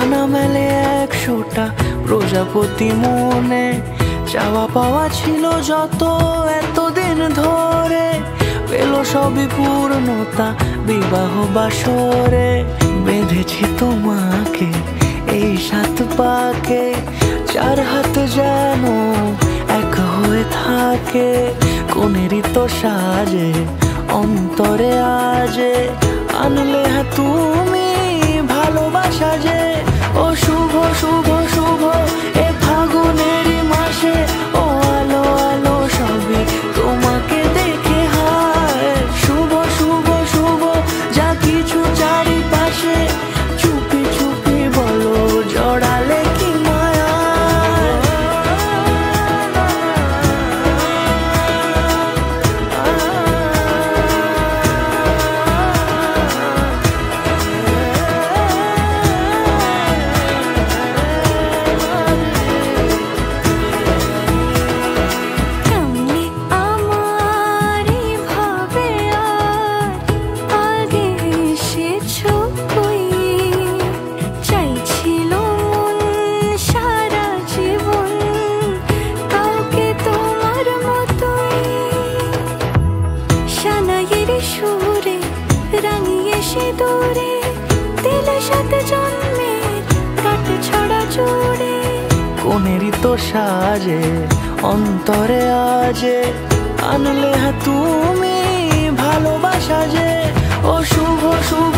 ডানা মেলে 100টা প্রজাপতি মনে, চাওয়া পাওয়া ছিল যত এতদিন ধরে, পেল সবই পূর্ণতা বিবাহ বাসরে। বেঁধেছি তোমাকে এই 7 পাকে, 4 হাত যেন এক হয়ে থাকে। কোনেরই তো সাজে অন্তরে আজে, আনলে তুমি ভালোবাসা যে। ও শুভ শুভ শুভ এ ফাগুনেরই মাসে, ও আলো আলো সবই তোমাকে দেখে হায়। শুভ শুভ শুভ যা কিছু চারিপাশে, চুপি চুপি বলো জড়ালে কি মায়া। সুরে রাঙিয়ে সে দূরে দিলে 7 জন্মের কাট ছড়া জুড়ে। কোনেরই তো সাজে অন্তরে আজে, আনলে তুমি ভালোবাসা যে। ও শুভ শুভ